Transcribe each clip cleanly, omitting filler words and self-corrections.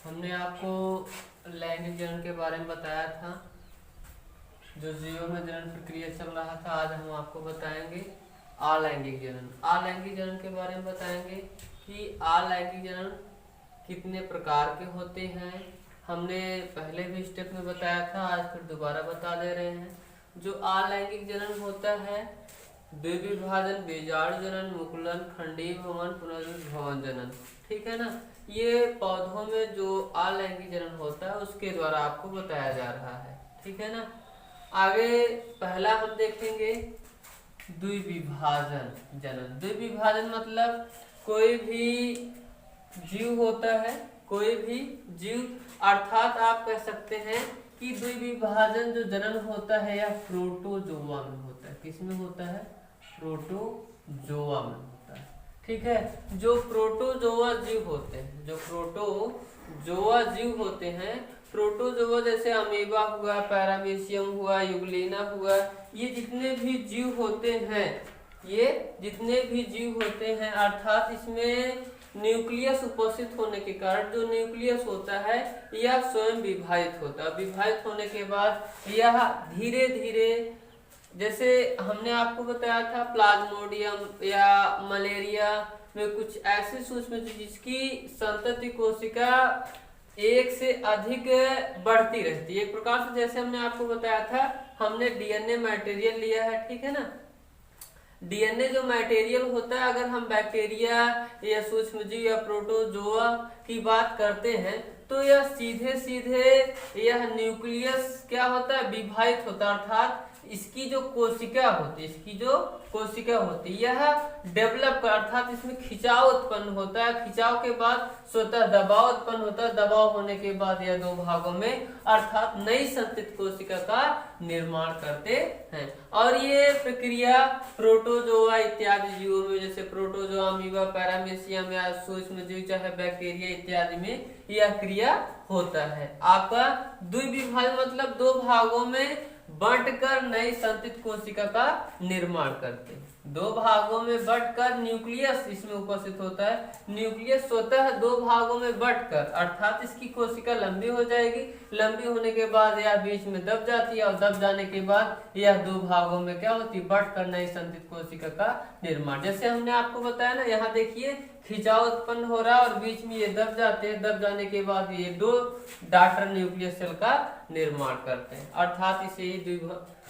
हमने आपको लैंगिक जनन के बारे में बताया था। जो जीवों में जनन प्रक्रिया चल रहा था, आज हम आपको बताएंगे अलैंगिक जनन। अलैंगिक जनन के बारे में बताएंगे कि अलैंगिक जनन कितने प्रकार के होते हैं। हमने पहले भी स्टेप में बताया था, आज फिर दोबारा बता दे रहे हैं। जो अलैंगिक जनन होता है, द्विविभाजन, बीजाणु जनन, मुकुलन, खंडीय भवन, पुनरुत्थित भवन जनन, ठीक है ना। ये पौधों में जो अलैंगिक जनन होता है उसके द्वारा आपको बताया जा रहा है, ठीक है ना। आगे पहला हम देखेंगे द्विविभाजन जनन। द्विविभाजन मतलब कोई भी जीव होता है, कोई भी जीव, अर्थात आप कह सकते हैं कि द्विविभाजन जो जनन होता है यह प्रोटोजोआ में होता है। किस में होता है? प्रोटोजोआ में होता है, ठीक है। जो प्रोटोजोआ जीव होते हैं, जो प्रोटोजोआ जीव होते हैं, प्रोटोजोआ जैसे अमीबा हुआ, पैरामीशियम हुआ, यूग्लिना हुआ, ये जितने भी जीव होते हैं, ये जितने भी जीव होते हैं, अर्थात इसमें न्यूक्लियस उपस्थित होने के कारण जो न्यूक्लियस होता है यह स्वयं विभाजित होता है। विभाजित होने के बाद यह धीरे धीरे, जैसे हमने आपको बताया था प्लाज्मोडियम या मलेरिया में कुछ ऐसे सूक्ष्म जिसकी संतति कोशिका एक से अधिक बढ़ती रहती है। एक प्रकार से जैसे हमने आपको बताया था, हमने डीएनए मटेरियल लिया है, ठीक है ना। डीएनए जो मटेरियल होता है, अगर हम बैक्टीरिया या सूक्ष्मजीव या प्रोटोजोआ की बात करते हैं तो यह सीधे सीधे यह न्यूक्लियस क्या होता है? विभाजित होता है। अर्थात इसकी जो कोशिका होती है, इसकी जो कोशिका होती है यह डेवलप कर, अर्थात इसमें खिंचाव उत्पन्न होता है। खिंचाव के बाद स्वतः दबाव उत्पन्न होता है। दबाव होने के बाद यह दो भागों में अर्थात नई संतति कोशिका का निर्माण करते हैं। और ये प्रक्रिया प्रोटोजोआ इत्यादि जीवों में, जैसे प्रोटोजोआ, अमीबा, पैरामीशियम या सूक्ष्मजीव चाहे बैक्टीरिया इत्यादि में यह क्रिया होता है। आपका द्विविभाजन मतलब दो भागों में बंटकर नई संतति कोशिका का निर्माण करते हैं। दो भागों में बंटकर न्यूक्लियस इसमें उपस्थित होता है। न्यूक्लियस स्वतः दो भागों में बंटकर, अर्थात इसकी कोशिका लंबी हो जाएगी। लंबी होने के बाद यह बीच में दब जाती है और दब जाने के बाद यह दो भागों में क्या होती है? बंटकर नई संतति कोशिका का निर्माण। जैसे हमने आपको बताया ना, यहाँ देखिए खिंचाव उत्पन्न हो रहा है और बीच में ये दब जाते हैं। दब जाने के बाद ये दो डॉटर न्यूक्लियस सेल का निर्माण करते हैं, अर्थात इसे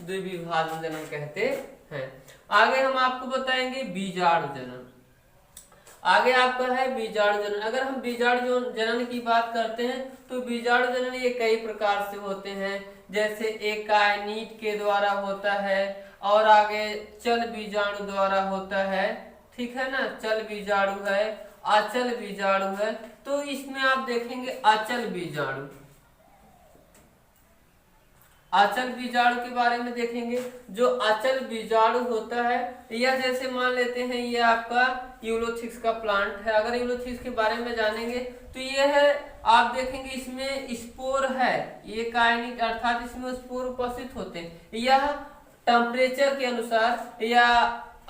द्विविभाजन जनन कहते हैं। आगे हम आपको बताएंगे बीजाणु जनन। आगे आपका है बीजाणु जनन। अगर हम बीजाणु जनन की बात करते हैं तो बीजाणु जनन ये कई प्रकार से होते हैं। जैसे एक कायनीट के द्वारा होता है और आगे चल बीजाणु द्वारा होता है, ठीक है ना। चल बीजाणु है, अचल बीजाणु है। तो इसमें आप देखेंगे अचल बीजाणु, अचल बीजाणु के बारे में देखेंगे। जो अचल बीजाणु होता है यह, जैसे मान लेते हैं ये आपका यूलोथिक्स का प्लांट है। अगर यूलोथिक्स के बारे में जानेंगे तो यह है, आप देखेंगे इसमें स्पोर है, ये कायनिक अर्थात इसमें स्पोर उपस्थित होते हैं। यह टेम्परेचर के अनुसार या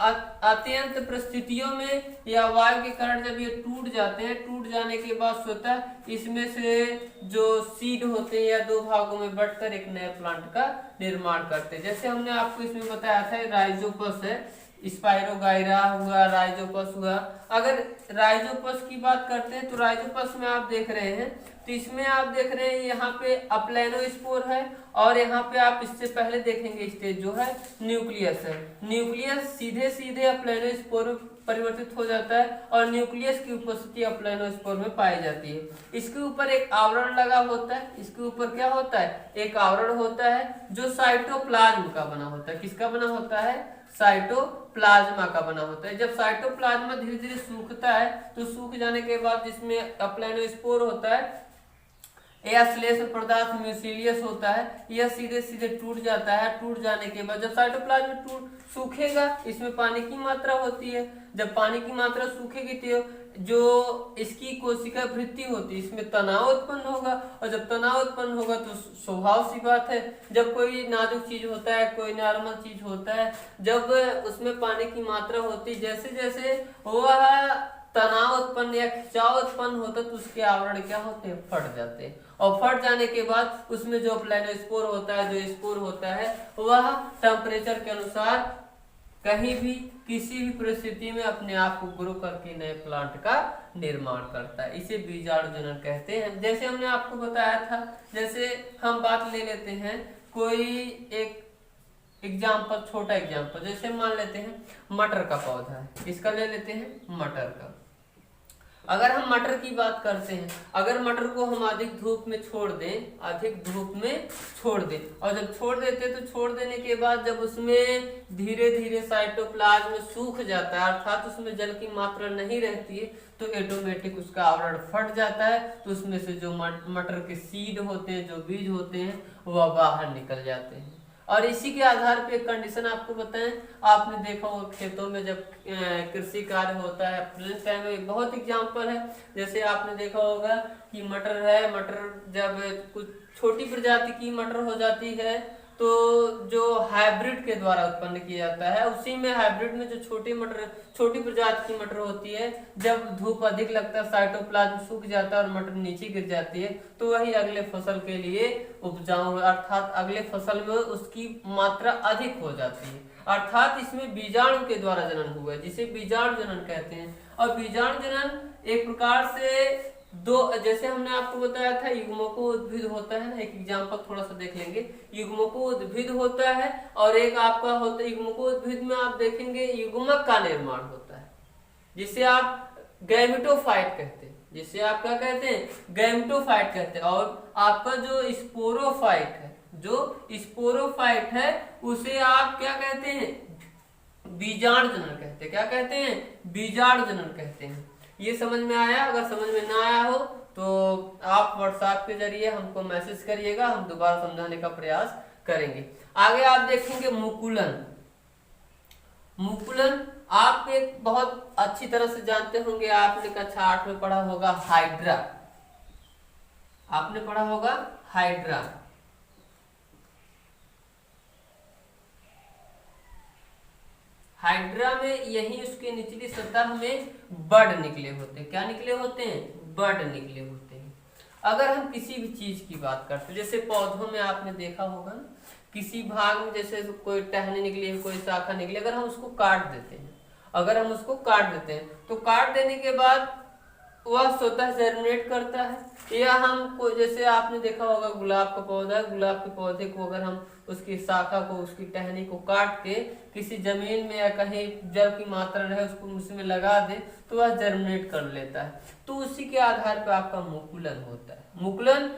अत्यंत परिस्थितियों में या वायु के कारण जब ये टूट जाते हैं, टूट जाने के बाद स्वतः इसमें से जो सीड होते हैं या दो भागों में बंटकर एक नए प्लांट का निर्माण करते हैं। जैसे हमने आपको इसमें बताया था राइजोपस है, स्पाइरोगाइरा हुआ, राइजोपस हुआ। अगर राइजोपस की बात करते हैं तो राइजोपस में आप देख रहे हैं तो इसमें आप देख रहे हैं यहाँ पे अप्लेनोस्पोर है और यहाँ पे आप इससे पहले देखेंगे स्टेज जो है न्यूक्लियस है। न्यूक्लियस सीधे सीधे अप्लेनोस्पोर में परिवर्तित हो जाता है और न्यूक्लियस की उपस्थिति अप्लेनोस्पोर में पाई जाती है। इसके ऊपर एक आवरण लगा होता है। इसके ऊपर क्या होता है? एक आवरण होता है जो साइटोप्लाज्म का बना होता है। किसका बना होता है? साइटोप्लाज्मा का बना होता है। जब साइटोप्लाज्मा धीरे धीरे सूखता है तो सूख जाने के बाद जिसमें अप्लेनोस्पोर होता है या श्लेष्म पदार्थ म्यूसिलियस होता है, यह सीधे सीधे टूट जाता है। टूट जाने के बाद जब साइटोप्लाज्म टूट सूखेगा, इसमें पानी की मात्रा होती है। जब पानी की मात्रा सूखेगी तो जो इसकी कोशिका वृद्धि होती है, इसमें तनाव उत्पन्न होगा और जब तनाव उत्पन्न होगा तो स्वभाव सी बात है, जब कोई नाजुक चीज होता है, कोई नॉर्मल चीज होता है, जब उसमें पानी की मात्रा होती, जैसे जैसे वह तनाव उत्पन्न या खिंचाव उत्पन्न होता है तो उसके आवरण क्या होते हैं, फट जाते हैं। और फट जाने के बाद उसमें जो प्लानोस्पोर होता है, जो स्पोर होता है, वह टेम्परेचर के अनुसार कहीं भी किसी भी परिस्थिति में अपने आप को ग्रो करके नए प्लांट का निर्माण करता है। इसे बीजाणु जनन कहते हैं। जैसे हमने आपको बताया था, जैसे हम बात ले लेते हैं कोई एक एग्जाम्पल, छोटा एग्जाम्पल, जैसे मान लेते हैं मटर का पौधा है, इसका ले लेते हैं मटर का। अगर हम मटर की बात करते हैं, अगर मटर को हम अधिक धूप में छोड़ दें, अधिक धूप में छोड़ दें, और जब छोड़ देते हैं तो छोड़ देने के बाद जब उसमें धीरे धीरे साइटोप्लाज्म सूख जाता है, अर्थात उसमें जल की मात्रा नहीं रहती है, तो ऑटोमेटिक उसका आवरण फट जाता है। तो उसमें से जो मटर के सीड होते हैं, जो बीज होते हैं, वह बाहर निकल जाते हैं। और इसी के आधार पे एक कंडीशन आपको बताएं, आपने देखा होगा खेतों में जब कृषि कार्य होता है, प्रेजेंट टाइम में बहुत एग्जांपल है, जैसे आपने देखा होगा कि मटर है, मटर जब कुछ छोटी प्रजाति की मटर हो जाती है तो जो हाइब्रिड के द्वारा उत्पन्न किया जाता है, उसी में हाइब्रिड में जो छोटी प्रजाति की मटर होती है, जब धूप अधिक लगता है साइटोप्लाज्म सूख जाता है और मटर नीचे गिर जाती है, तो वही अगले फसल के लिए उपजाऊ, अर्थात अगले फसल में उसकी मात्रा अधिक हो जाती है। अर्थात इसमें बीजाणु के द्वारा जनन हुआ है, जिसे बीजाणु जनन कहते हैं। और बीजाणु जनन एक प्रकार से दो, जैसे हमने आपको बताया था युग्मकोद्भिद होता है ना, एक एग्जांपल थोड़ा सा देख लेंगे। युग्मकोद्भिद होता है और एक आपका होता है, युग्मकोद्भिद में आप देखेंगे युग्मक का निर्माण होता है, जिसे आप गैमेटोफाइट कहते हैं, जिसे आप क्या कहते हैं, गैमेटोफाइट कहते हैं। और आपका जो स्पोरोफाइट है, जो स्पोरोफाइट है, उसे आप क्या कहते हैं, बीजाणु जनन कहते हैं। क्या कहते हैं, बीजाणु जनन कहते हैं। ये समझ में आया? अगर समझ में ना आया हो तो आप व्हाट्सएप के जरिए हमको मैसेज करिएगा, हम दोबारा समझाने का प्रयास करेंगे। आगे आप देखेंगे मुकुलन। मुकुलन आप एक बहुत अच्छी तरह से जानते होंगे, आपने कक्षा 8 में पढ़ा होगा हाइड्रा, आपने पढ़ा होगा हाइड्रा। हाइड्रा में यही उसके निचली सतह में बड निकले होते हैं। क्या निकले होते हैं, बड निकले होते हैं। अगर हम किसी भी चीज की बात करते हैं, जैसे पौधों में आपने देखा होगा किसी भाग में जैसे कोई टहनी निकली है, कोई शाखा निकली, अगर हम उसको काट देते हैं, अगर हम उसको काट देते हैं तो काट देने के बाद वह स्वतः जर्मिनेट करता है। या हम कोई, जैसे आपने देखा होगा गुलाब का पौधा है, गुलाब के पौधे को अगर हम उसकी शाखा को, उसकी टहनी को काट के किसी जमीन में या कहीं जल की मात्रा रहे उसको उसमें लगा दे तो वह जर्मिनेट कर लेता है। तो उसी के आधार पर आपका मुकुलन होता है। मुकुलन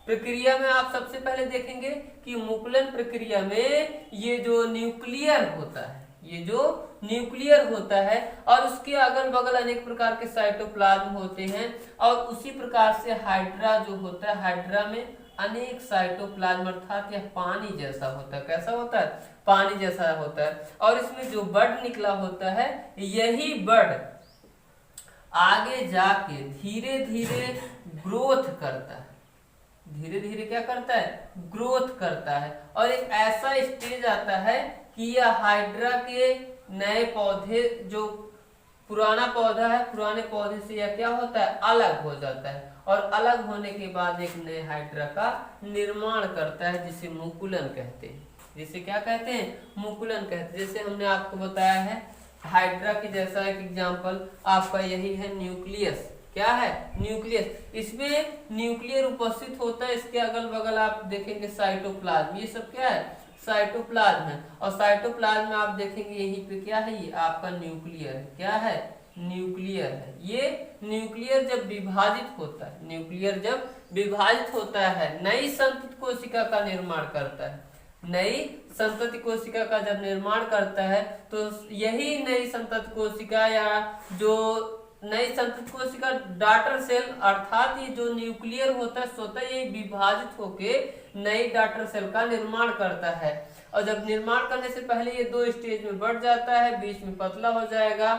प्रक्रिया में आप सबसे पहले देखेंगे कि मुकुलन प्रक्रिया में ये जो न्यूक्लियर होता है, ये जो न्यूक्लियर होता है और उसके अगल बगल अनेक प्रकार के साइटोप्लाज्म होते हैं। और उसी प्रकार से हाइड्रा जो होता है, हाइड्रा में अनेक साइटोप्लाज्म, अर्थात यह पानी जैसा होता है। कैसा होता है, पानी जैसा होता है। और इसमें जो बड निकला होता है, यही बड आगे जाके धीरे धीरे ग्रोथ करता है, धीरे धीरे क्या करता है, ग्रोथ करता है। और एक ऐसा स्टेज आता है कि यह हाइड्रा के नए पौधे, जो पुराना पौधा है, पुराने पौधे से यह क्या होता है, अलग हो जाता है। और अलग होने के बाद एक नए हाइड्रा का निर्माण करता है, जिसे मुकुलन कहते हैं। जिसे क्या कहते हैं, मुकुलन कहते हैं। जैसे हमने आपको बताया है हाइड्रा की जैसा एक एग्जाम्पल आपका यही है न्यूक्लियस। क्या है, न्यूक्लियस। इसमें न्यूक्लियर उपस्थित होता है, इसके अगल बगल आप देखेंगे साइटोप्लाज्म, ये सब क्या है, साइटोप्लाज्म है। और साइटोप्लाज्म में आप देखेंगे यहीं पे क्या है, ये आपका न्यूक्लियर है। क्या है, न्यूक्लियर है। ये न्यूक्लियर जब विभाजित होता है, न्यूक्लियर जब विभाजित होता है, नई संतति कोशिका का निर्माण करता है। नई संतति कोशिका का जब निर्माण करता है तो यही नई संतति कोशिका या जो नई संतति कोशिका डॉटर सेल, अर्थात ये जो न्यूक्लियर होता है स्वतः ये विभाजित होके नई डॉटर सेल का निर्माण करता है। और जब निर्माण करने से पहले ये दो स्टेज में बढ़ जाता है, बीच में पतला हो जाएगा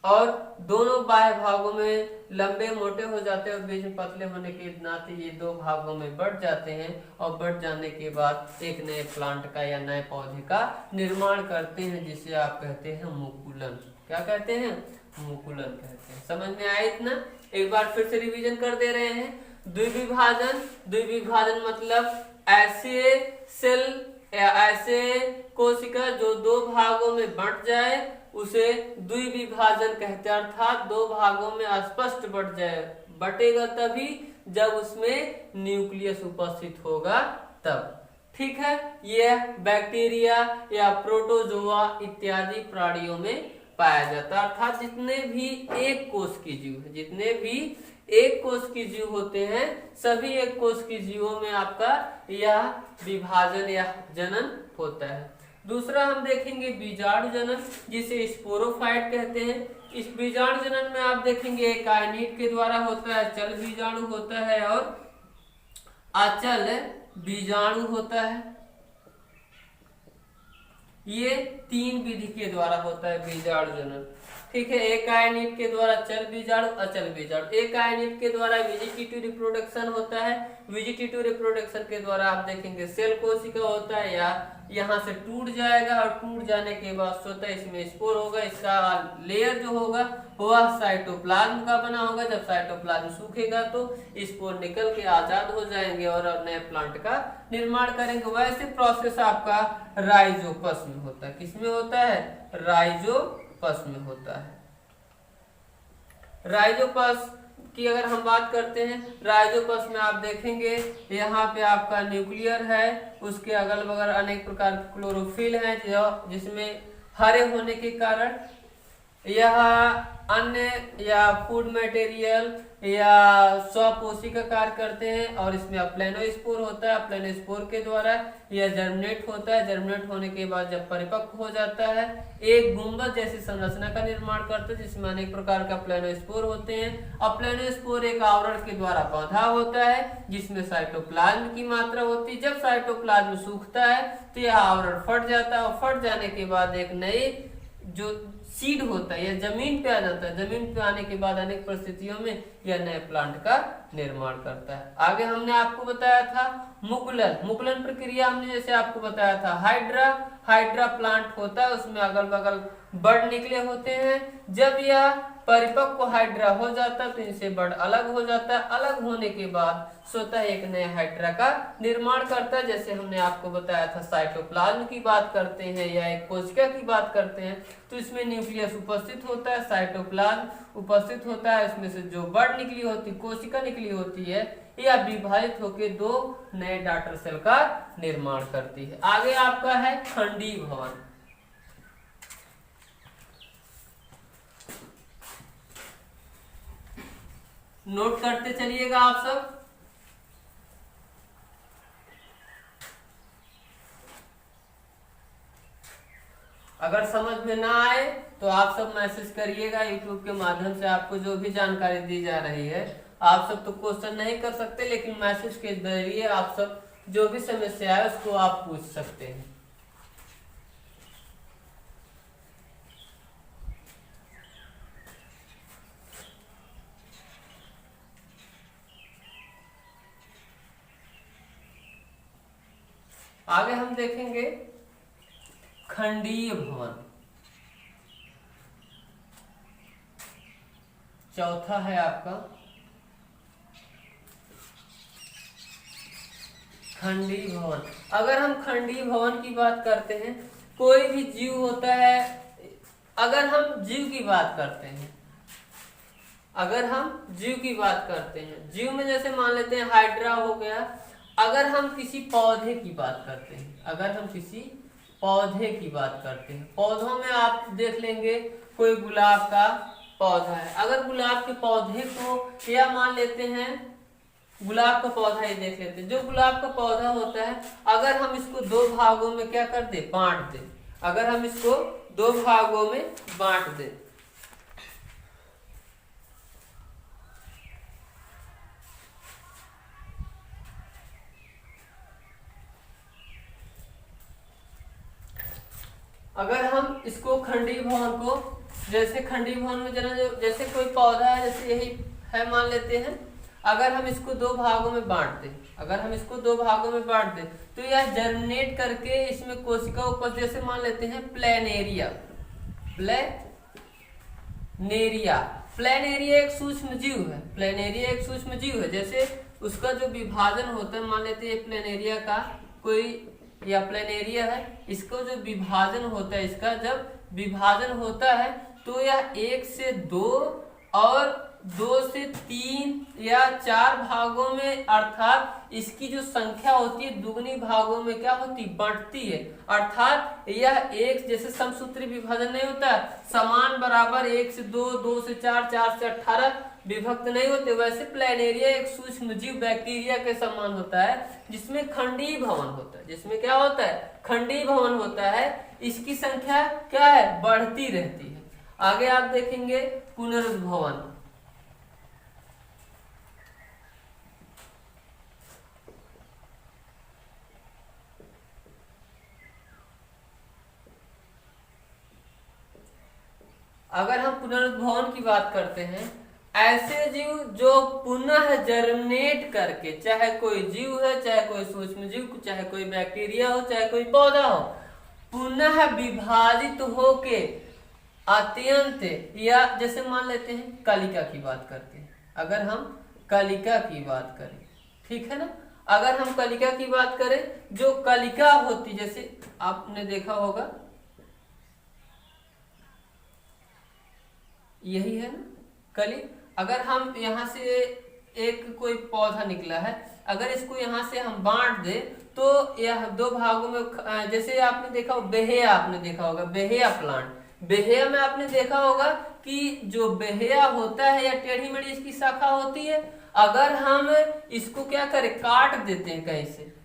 और दोनों बाह्य भागों में लंबे मोटे हो जाते हैं और बीच में पतले होने के नाते ये दो भागों में बढ़ जाते हैं। और बढ़ जाने के बाद एक नए प्लांट का या नए पौधे का निर्माण करते हैं, जिसे आप कहते हैं मुकुलन। क्या कहते हैं, मुकुलन कहते हैं। समझ में आया इतना? एक बार फिर से रिवीजन कर दे रहे हैं। द्विविभाजन मतलब ऐसे सेल या ऐसे कोशिका जो दो भागों में बंट जाए उसे द्विविभाजन कहते हैं, अर्थात दो भागों में स्पष्ट बंट जाए। बटेगा तभी जब उसमें न्यूक्लियस उपस्थित होगा तब। ठीक है, यह बैक्टीरिया या प्रोटोजोआ इत्यादि प्राणियों में पाया जाता है। अर्थात जितने भी एक कोष की जीव है, जितने भी एक कोष की जीव होते हैं, सभी एक कोष की जीवों में आपका यह विभाजन या जनन होता है। दूसरा हम देखेंगे बीजाणु जनन, जिसे स्पोरोफाइट कहते हैं। इस बीजाणु जनन में आप देखेंगे एक कायनीट के द्वारा होता है, चल बीजाणु होता है और अचल बीजाणु होता है। ये तीन विधि के द्वारा होता है बीजाणु जनन। ठीक है, एक आयनिक के द्वारा चल बीजाणु, अचल बीजाणु। एक आयनिक के द्वारा वेजिटेटिव रिप्रोडक्शन होता है। वेजिटेटिव रिप्रोडक्शन के द्वारा आप देखेंगे सेल कोशिका होता है या यहाँ से टूट जाएगा और टूट जाने के बाद स्वतः इसमें स्पोर होगा। इसका लेयर जो होगा वह साइटोप्लाज्म का बना होगा। जब साइटोप्लाज्म सूखेगा तो स्पोर निकल के आजाद हो जाएंगे और नए प्लांट का निर्माण करेंगे। वैसे प्रोसेस आपका राइजोपस में होता है। किसमें होता है? राइजोपस में होता है। राइजोपस की अगर हम बात करते हैं, राइजोपस में आप देखेंगे यहाँ पे आपका न्यूक्लियर है, उसके अगल बगल अनेक प्रकार के क्लोरोफिल हैं जिसमें हरे होने के कारण यह अन्य या फूड मटेरियल या स्वपोषी का कार्य करते हैं। और इसमें अप्लेनोस्पोर होता है। अप्लेनोस्पोर के द्वारा यह जर्मिनेट होता है। जर्मिनेट होने के बाद जब परिपक्व हो जाता है एक गुंबद जैसी संरचना का निर्माण करता है, जिसमें अनेक प्रकार का अप्लेनोस्पोर होते हैं। अप्लेनोस्पोर एक आवरण के द्वारा बंधा होता है जिसमें साइटोप्लाज्म की मात्रा होती है। जब साइटोप्लाज्म सूखता है तो यह आवरण फट जाता है और फट जाने के बाद एक नई जो सीड होता है यह जमीन पे आ जाता है। जमीन पे आने के बाद अनेक परिस्थितियों में यह नए प्लांट का निर्माण करता है। आगे हमने आपको बताया था मुकुलन। मुकुलन प्रक्रिया हमने जैसे आपको बताया था हाइड्रा प्लांट होता है, उसमें अगल बगल बड निकले होते हैं। जब यह परिपक्व हाइड्रा हो जाता है तो इनसे बड अलग हो जाता है। अलग होने के बाद स्वतः एक नए हाइड्रा का निर्माण करता है। जैसे हमने आपको बताया था साइटोप्लाज्म की बात करते हैं या एक कोशिका की बात करते हैं तो इसमें न्यूक्लियस उपस्थित होता है, साइटोप्लाज्म उपस्थित होता है। इसमें से जो बड निकली होती कोशिका निकली होती है यह विभाजित होकर दो नए डॉटर सेल का निर्माण करती है। आगे आपका है खंडीय भवन। नोट करते चलिएगा आप सब। अगर समझ में ना आए तो आप सब मैसेज करिएगा यूट्यूब के माध्यम से। आपको जो भी जानकारी दी जा रही है, आप सब तो क्वेश्चन नहीं कर सकते, लेकिन मैसेज के जरिए आप सब जो भी समस्या है उसको आप पूछ सकते हैं। आगे हम देखेंगे खंडीय भवन। चौथा है आपका खंडीय भवन। अगर हम खंडीय भवन की बात करते हैं, कोई भी जीव होता है, अगर हम जीव की बात करते हैं, जीव में जैसे मान लेते हैं हाइड्रा हो गया। अगर हम किसी पौधे की बात करते हैं, पौधों में आप देख लेंगे कोई गुलाब का पौधा है। अगर गुलाब के पौधे को या मान लेते हैं गुलाब का पौधा ही देख लेते हैं। जो गुलाब का पौधा होता है, अगर हम इसको दो भागों में क्या कर दे, बांट दे। अगर हम इसको दो भागों में बांट दे, अगर हम इसको खंडीय भवन को, जैसे खंडीय भवन में जैसे कोई पौधा है, जैसे यही है मान लेते हैं। अगर हम इसको दो भागों में बांट दें, तो यह जर्मिनेट करके इसमें कोशिका उपज, जैसे मान लेते हैं प्लेनेरिया, प्लेनेरिया। प्लेनेरिया एक सूक्ष्म जीव है, प्लेनेरिया एक सूक्ष्म जीव है। जैसे उसका जो विभाजन होता है, मान लेते हैं प्लेनेरिया का कोई या प्लेनेरिया है, इसको जो विभाजन होता है, इसका जब विभाजन होता है तो यह 1 से 2 और 2 से 3 या 4 भागों में, अर्थात इसकी जो संख्या होती है दुगनी भागों में क्या होती, बढ़ती है। अर्थात यह एक जैसे समसूत्री विभाजन नहीं होता, समान बराबर 1 से 2, 2 से 4, 4 से 18 विभक्त नहीं होते, वैसे प्लेनेरिया एक सूक्ष्म जीव बैक्टीरिया के समान होता है, जिसमें खंडीय भवन होता है। जिसमें क्या होता है, खंडीय भवन होता है। इसकी संख्या क्या है, बढ़ती रहती है। आगे आप देखेंगे पुनरुद्भवन। अगर हम पुनरुद्भवन की बात करते हैं, ऐसे जीव जो पुनः जर्मिनेट करके, चाहे कोई जीव है, चाहे कोई सूक्ष्म जीव, चाहे कोई बैक्टीरिया हो, चाहे कोई पौधा हो, पुनः विभाजित होके अत्यंत, या जैसे मान लेते हैं कलिका की बात करते हैं, अगर हम कलिका की बात करें, ठीक है ना, अगर हम कलिका की बात करें, जो कलिका होती, जैसे आपने देखा होगा यही है ना कली। अगर हम यहाँ से एक कोई पौधा निकला है, अगर इसको यहाँ से हम बांट दे तो यह 2 भागों में, जैसे आपने देखा बेहेया, आपने देखा होगा बेहेया प्लांट, बेहेया में आपने देखा होगा कि जो बेहेया होता है या टेढ़ी मेढ़ी इसकी शाखा होती है, अगर हम इसको क्या करें, काट देते हैं,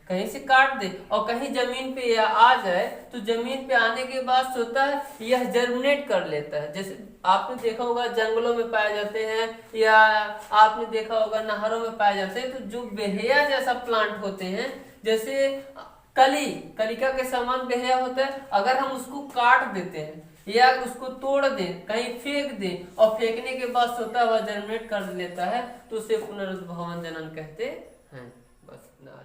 कहीं से काट दे और कहीं जमीन पे या आ जाए, तो जमीन पे आने के बाद होता है यह जर्मिनेट कर लेता है। जैसे आपने देखा होगा जंगलों में पाए जाते हैं, या आपने देखा होगा नहरों में पाए जाते हैं, तो जो बेहेया जैसा प्लांट होते हैं, जैसे कलिका के समान बेहेया होता है, अगर हम उसको काट देते हैं या उसको तोड़ दें, कहीं फेंक दें, और फेंकने के बाद सोता हुआ जर्मिनेट कर लेता है, तो उसे पुनरुद्भवन जनन कहते हैं। बस ना।